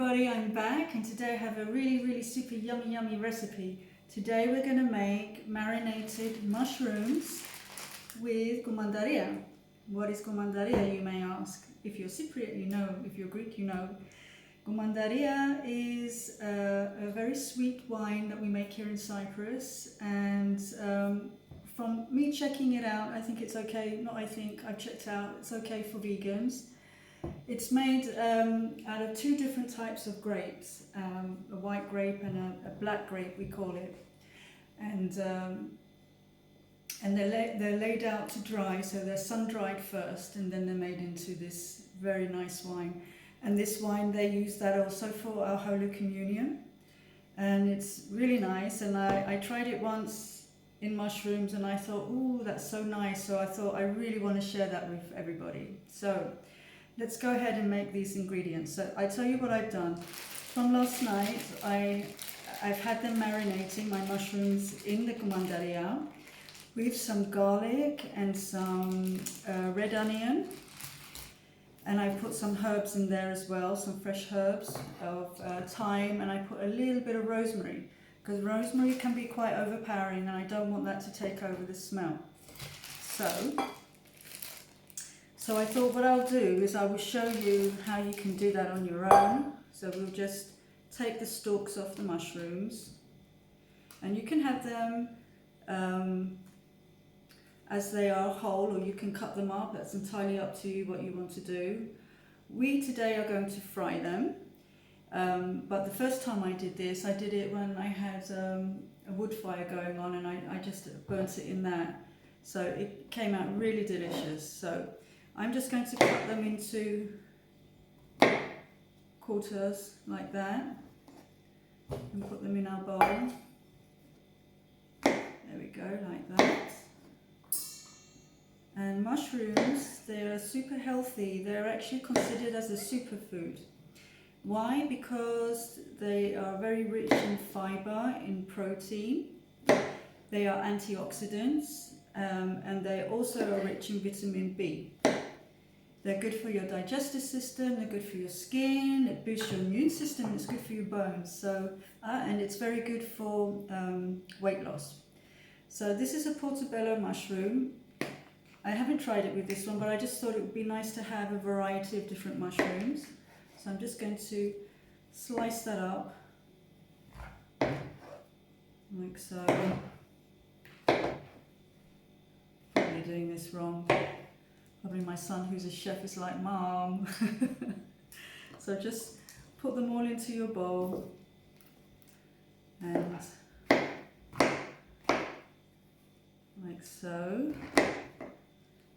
everybody, I'm back and today I have a really super yummy recipe. Today we're going to make marinated mushrooms with Commandaria. What is Commandaria, you may ask? If you're Cypriot you know, if you're Greek you know. Commandaria is a very sweet wine that we make here in Cyprus, and from me checking it out, I think it's okay. I've checked out, it's okay for vegans. It's made out of two different types of grapes, a white grape and a black grape, we call it. And they're laid out to dry, so they're sun-dried first, and then they're made into this very nice wine. And this wine, they use that also for our Holy Communion. And it's really nice, and I tried it once in mushrooms, and I thought, ooh, that's so nice. So I thought I really want to share that with everybody. So let's go ahead and make these ingredients. So I tell you what I've done. From last night, I've had them marinating, my mushrooms, in the Commandaria with some garlic and some red onion. And I put some herbs in there as well, some fresh herbs of thyme, and I put a little bit of rosemary, because rosemary can be quite overpowering and I don't want that to take over the smell. So I thought what I'll do is I will show you how you can do that on your own. So we'll just take the stalks off the mushrooms, and you can have them as they are whole, or you can cut them up. That's entirely up to you what you want to do. We today are going to fry them, but the first time I did this, I did it when I had a wood fire going on, and I just burnt it in that. So it came out really delicious. So I'm just going to cut them into quarters like that and put them in our bowl. There we go, like that. And mushrooms, they are super healthy. They're actually considered as a superfood. Why? Because they are very rich in fiber, in protein. They are antioxidants, and they also are rich in vitamin B. They're good for your digestive system, they're good for your skin, it boosts your immune system, it's good for your bones. So, and it's very good for weight loss. So this is a portobello mushroom. I haven't tried it with this one, but I just thought it would be nice to have a variety of different mushrooms. So I'm just going to slice that up, like so. Probably doing this wrong. Probably my son, who's a chef, is like, Mom. So just put them all into your bowl, and like so,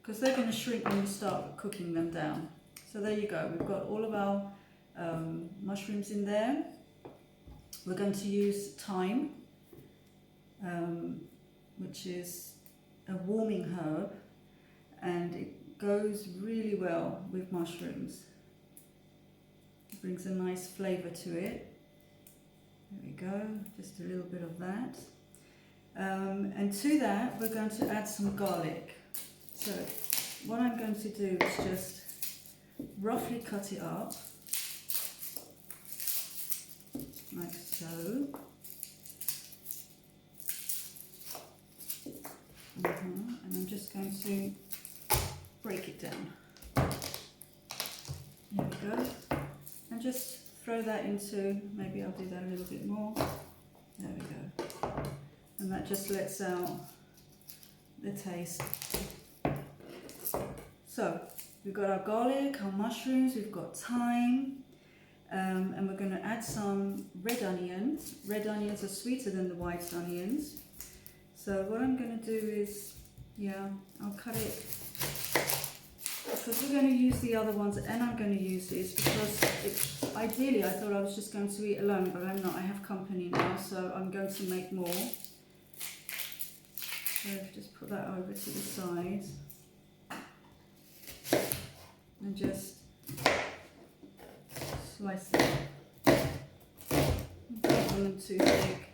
because they're going to shrink when you start cooking them down. So there you go, we've got all of our mushrooms in there. We're going to use thyme, which is a warming herb, and it goes really well with mushrooms. It brings a nice flavour to it. There we go, just a little bit of that. And to that we're going to add some garlic. So what I'm going to do is just roughly cut it up, like so. And I'm just going to break it down. There we go. And just throw that into, maybe I'll do that a little bit more. There we go. And that just lets out the taste. So we've got our garlic, our mushrooms, we've got thyme, and we're going to add some red onions. Red onions are sweeter than the white onions. So what I'm going to do is, I'll cut it, because we're going to use the other ones, and I'm going to use this because ideally I thought I was just going to eat alone, but I'm not. I have company now, so I'm going to make more. So just put that over to the side, and just slice it. Don't want them too thick.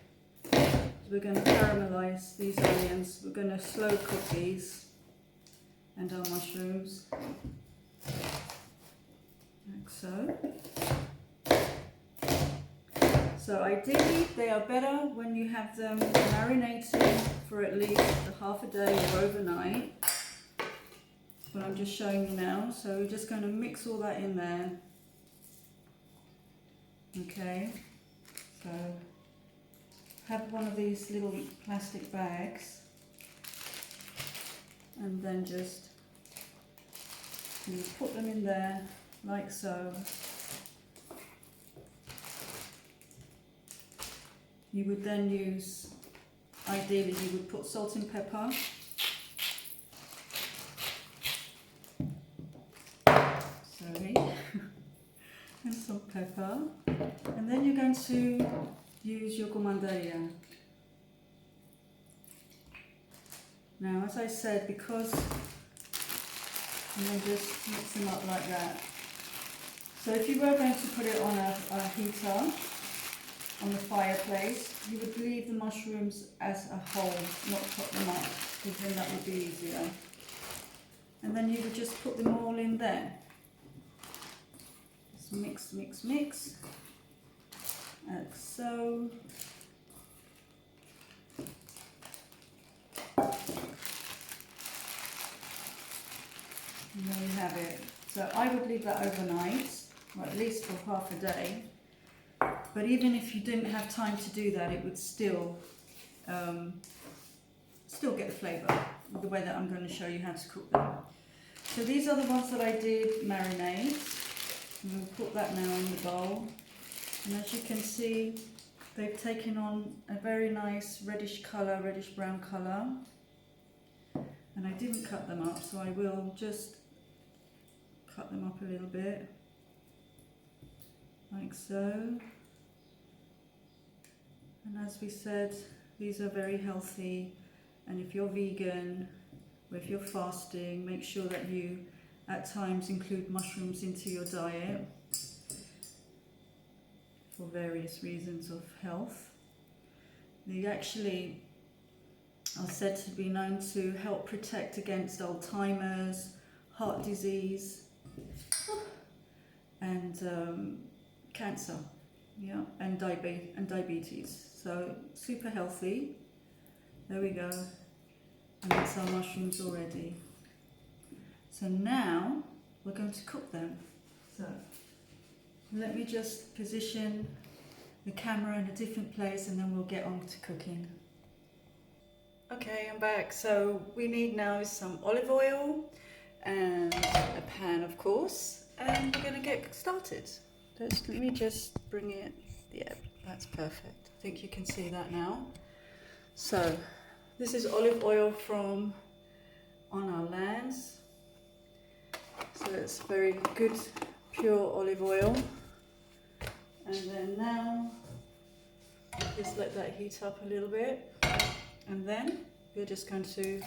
We're going to caramalize these onions. We're going to slow cook these and our mushrooms, like so. So ideally they are better when you have them marinating for at least half a day or overnight. That's what I'm just showing you now. So we're just going to mix all that in there. Okay, so have one of these little plastic bags and then just you put them in there like so. You would then use, ideally you would put salt and pepper. Sorry. And some pepper. And then you're going to use your Commandaria. Now, as I said, because and then just mix them up like that. So if you were going to put it on a heater, on the fireplace, you would leave the mushrooms as a whole, not chop them up, because then that would be easier. And then you would just put them all in there. Just mix, mix, mix, like so. And there you have it. So I would leave that overnight, or at least for half a day. But even if you didn't have time to do that, it would still get the flavour, the way that I'm going to show you how to cook them. So these are the ones that I did marinate. And we'll put that now in the bowl. And as you can see, they've taken on a very nice reddish colour, reddish brown colour. And I didn't cut them up, so I will just cut them up a little bit, like so. And as we said, these are very healthy, and if you're vegan or if you're fasting, make sure that you at times include mushrooms into your diet for various reasons of health. They actually are said to be known to help protect against Alzheimer's, heart disease, and cancer, yeah, and diabetes. So super healthy. There we go. And that's our mushrooms already. So now we're going to cook them. So let me just position the camera in a different place and then we'll get on to cooking. Okay, I'm back. So we need now is some olive oil and a pan, of course, and we're going to get started. Let me just bring it. Yeah, that's perfect. I think you can see that now. So this is olive oil from on our lands. So it's very good, pure olive oil. And then now just let that heat up a little bit. And then we're just going to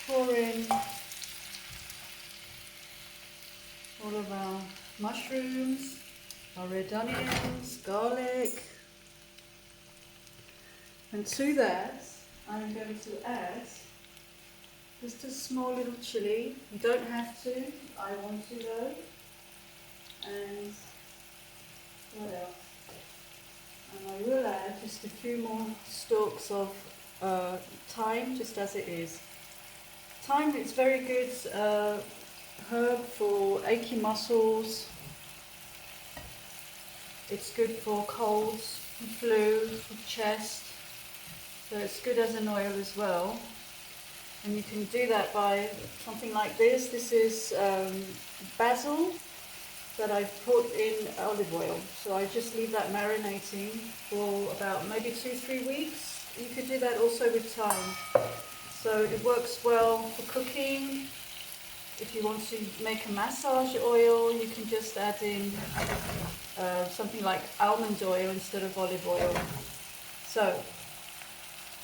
pour in all of our mushrooms, our red onions, garlic. And to that, I'm going to add just a small little chili. You don't have to, I want to though. And what else? And I will add just a few more stalks of thyme, just as it is. Thyme is very good herb for achy muscles. It's good for colds, flu, chest. So it's good as an oil as well. And you can do that by something like this. This is basil that I've put in olive oil. So I just leave that marinating for about maybe 2-3 weeks. You could do that also with thyme. So it works well for cooking. If you want to make a massage oil, you can just add in something like almond oil instead of olive oil. So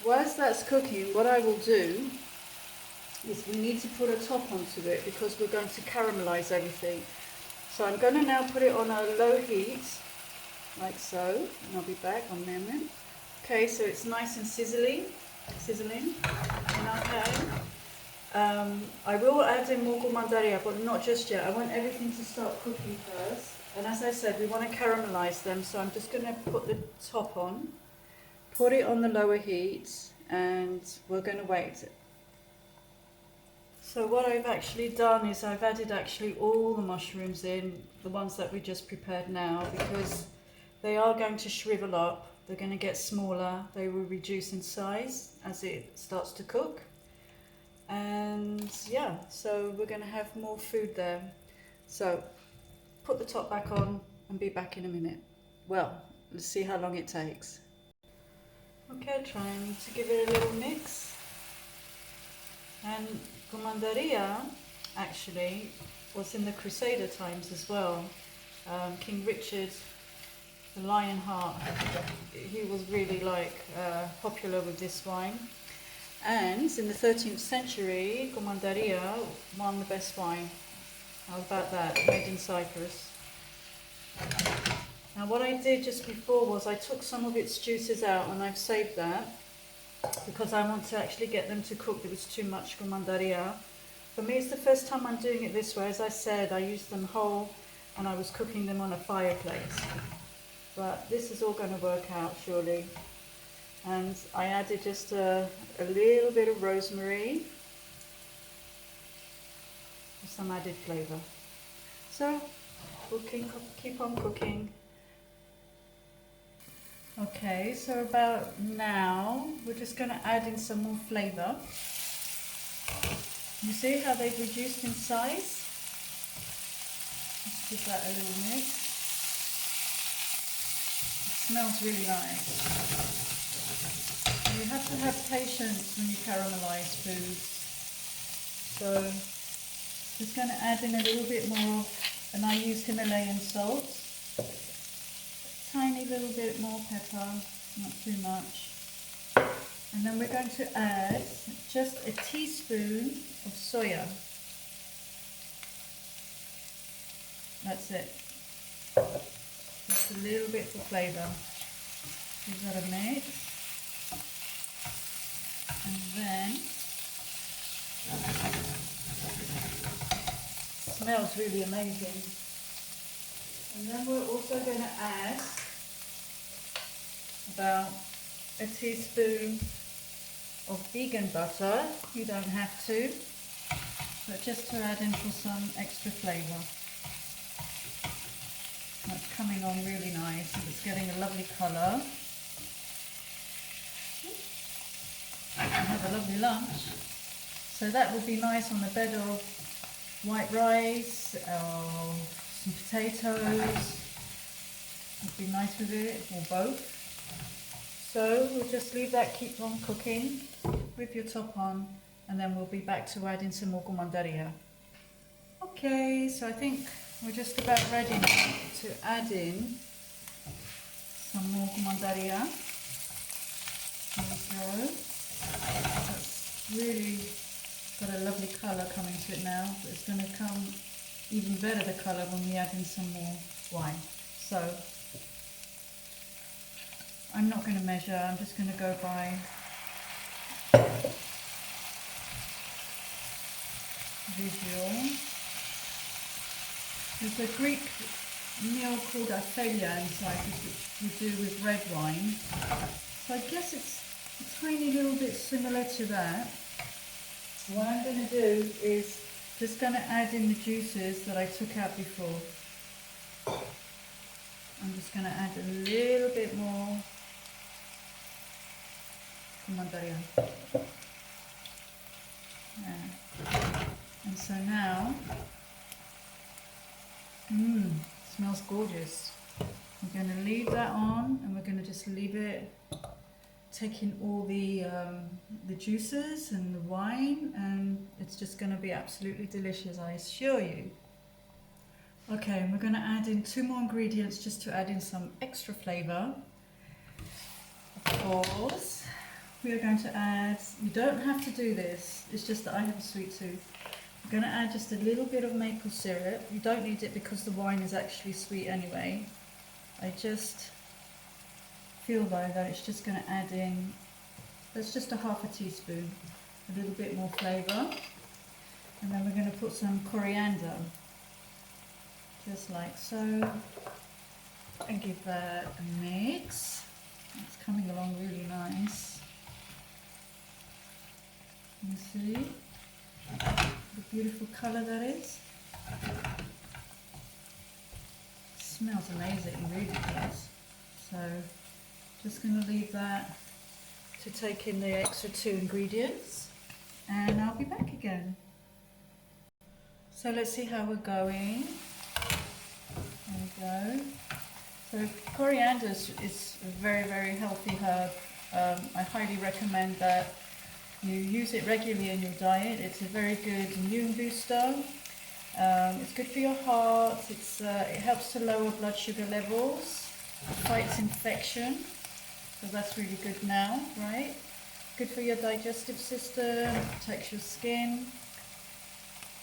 whilst that's cooking, what I will do is we need to put a top onto it because we're going to caramelize everything. So I'm going to now put it on a low heat, like so, and I'll be back on a moment. Okay, so it's nice and sizzling in our pan. I will add in more Commandaria, but not just yet. I want everything to start cooking first. And as I said, we want to caramelize them, so I'm just going to put the top on, put it on the lower heat, and we're going to wait. So what I've actually done is I've added actually all the mushrooms in, the ones that we just prepared now, because they are going to shrivel up, they're going to get smaller, they will reduce in size as it starts to cook. And yeah, so we're going to have more food there. So put the top back on and be back in a minute. Well, let's see how long it takes. Okay, trying to give it a little mix. And Commandaria actually was in the Crusader times as well. King Richard, the Lionheart, he was really popular with this wine. And in the 13th century, Commandaria won the best wine. How about that? Made in Cyprus. Now what I did just before was I took some of its juices out, and I've saved that because I want to actually get them to cook. There was too much Commandaria. For me, it's the first time I'm doing it this way. As I said, I used them whole and I was cooking them on a fireplace. But this is all going to work out surely. And I added just a little bit of rosemary for some added flavour. So we'll keep on cooking. Okay, so about now we're just going to add in some more flavour. You see how they've reduced in size? Let's give that a little mix. It smells really nice. You have to have patience when you caramelize foods. So just going to add in a little bit more, and I use Himalayan salt. A tiny little bit more pepper, not too much. And then we're going to add just a teaspoon of soya. That's it. Just a little bit for flavour. Give that a mix. And then, smells really amazing. And then we're also going to add about a teaspoon of vegan butter. You don't have to, but just to add in for some extra flavour. That's coming on really nice. It's getting a lovely colour. And have a lovely lunch. So that would be nice on a bed of white rice or some potatoes. Would be nice with it, or both. So we'll just leave that, keep on cooking with your top on, and then we'll be back to add in some more Commandaria. Okay, so I think we're just about ready now to add in some more Commandaria. There we go. That's really got a lovely colour coming to it now, but it's going to come even better, the colour, when we add in some more wine. So I'm not going to measure, I'm just going to go by visual. There's a Greek meal called aphelia inside, which we do with red wine. So I guess it's a tiny little bit similar to that. What I'm going to do is just going to add in the juices that I took out before. I'm just going to add a little bit more Commandaria. Yeah. And so now, smells gorgeous. We're going to leave that on, and we're going to just leave it taking all the juices and the wine, and it's just going to be absolutely delicious, I assure you. Okay, and we're going to add in 2 more ingredients just to add in some extra flavour. Of course, we are going to add, you don't have to do this, it's just that I have a sweet tooth. I'm going to add just a little bit of maple syrup. You don't need it because the wine is actually sweet anyway. I just feel though that it's just going to add in, that's just a half a teaspoon, a little bit more flavour. And then we're going to put some coriander, just like so, and give that a mix. It's coming along really nice. You see the beautiful colour that is? Smells amazing, really does. So just going to leave that to take in the extra 2 ingredients, and I'll be back again. So let's see how we're going. There we go. So coriander is a very, very healthy herb. I highly recommend that you use it regularly in your diet. It's a very good immune booster. It's good for your heart. It helps to lower blood sugar levels. It fights infection, so that's really good now, right? Good for your digestive system, protects your skin.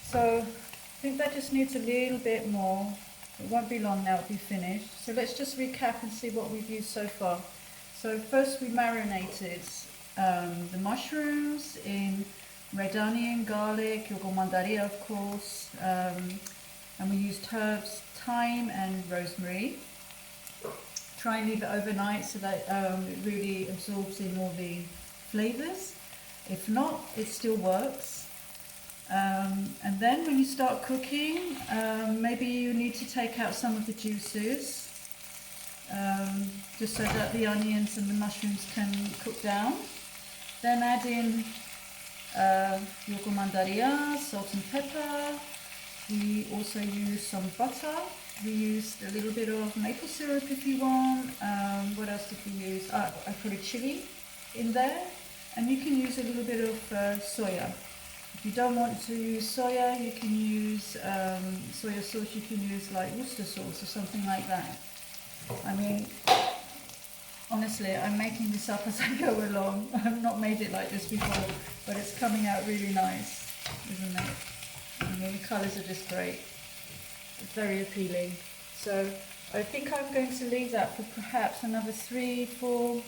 So I think that just needs a little bit more. It won't be long now, it'll be finished. So let's just recap and see what we've used so far. So first we marinated the mushrooms in red onion, garlic, your Commandaria of course, and we used herbs, thyme and rosemary. Try and leave it overnight so that it really absorbs in all the flavours. If not, it still works. And then when you start cooking, maybe you need to take out some of the juices, just so that the onions and the mushrooms can cook down. Then add in your Commandaria, salt and pepper. We also use some butter. We used a little bit of maple syrup if you want. What else did we use? I put a chili in there, and you can use a little bit of soya. If you don't want to use soya, you can use soya sauce. You can use like Worcester sauce or something like that. I mean, honestly, I'm making this up as I go along. I've not made it like this before, but it's coming out really nice, isn't it? I mean, the colours are just great. It's very appealing. So I think I'm going to leave that for perhaps another 3, 4,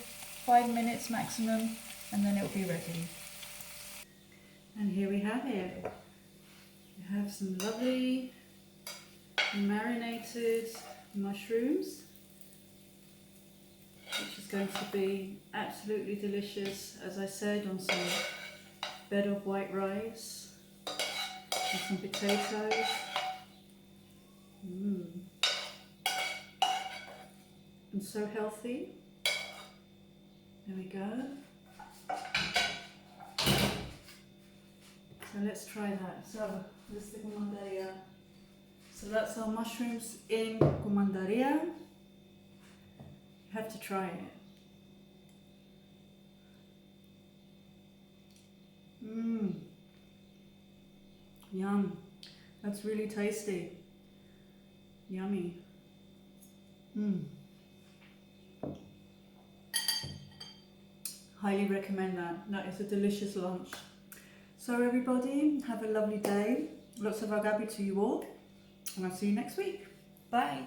5 minutes maximum, and then it'll be ready. And here we have it. We have some lovely marinated mushrooms, which is going to be absolutely delicious, as I said, on some bed of white rice and some potatoes. And so healthy. There we go. So let's try that. So this is the Commandaria. So that's our mushrooms in Commandaria. You have to try it. Yum. That's really tasty. Yummy. Highly recommend that. That is a delicious lunch. So everybody, have a lovely day. Lots of Agapi to you all. And I'll see you next week. Bye.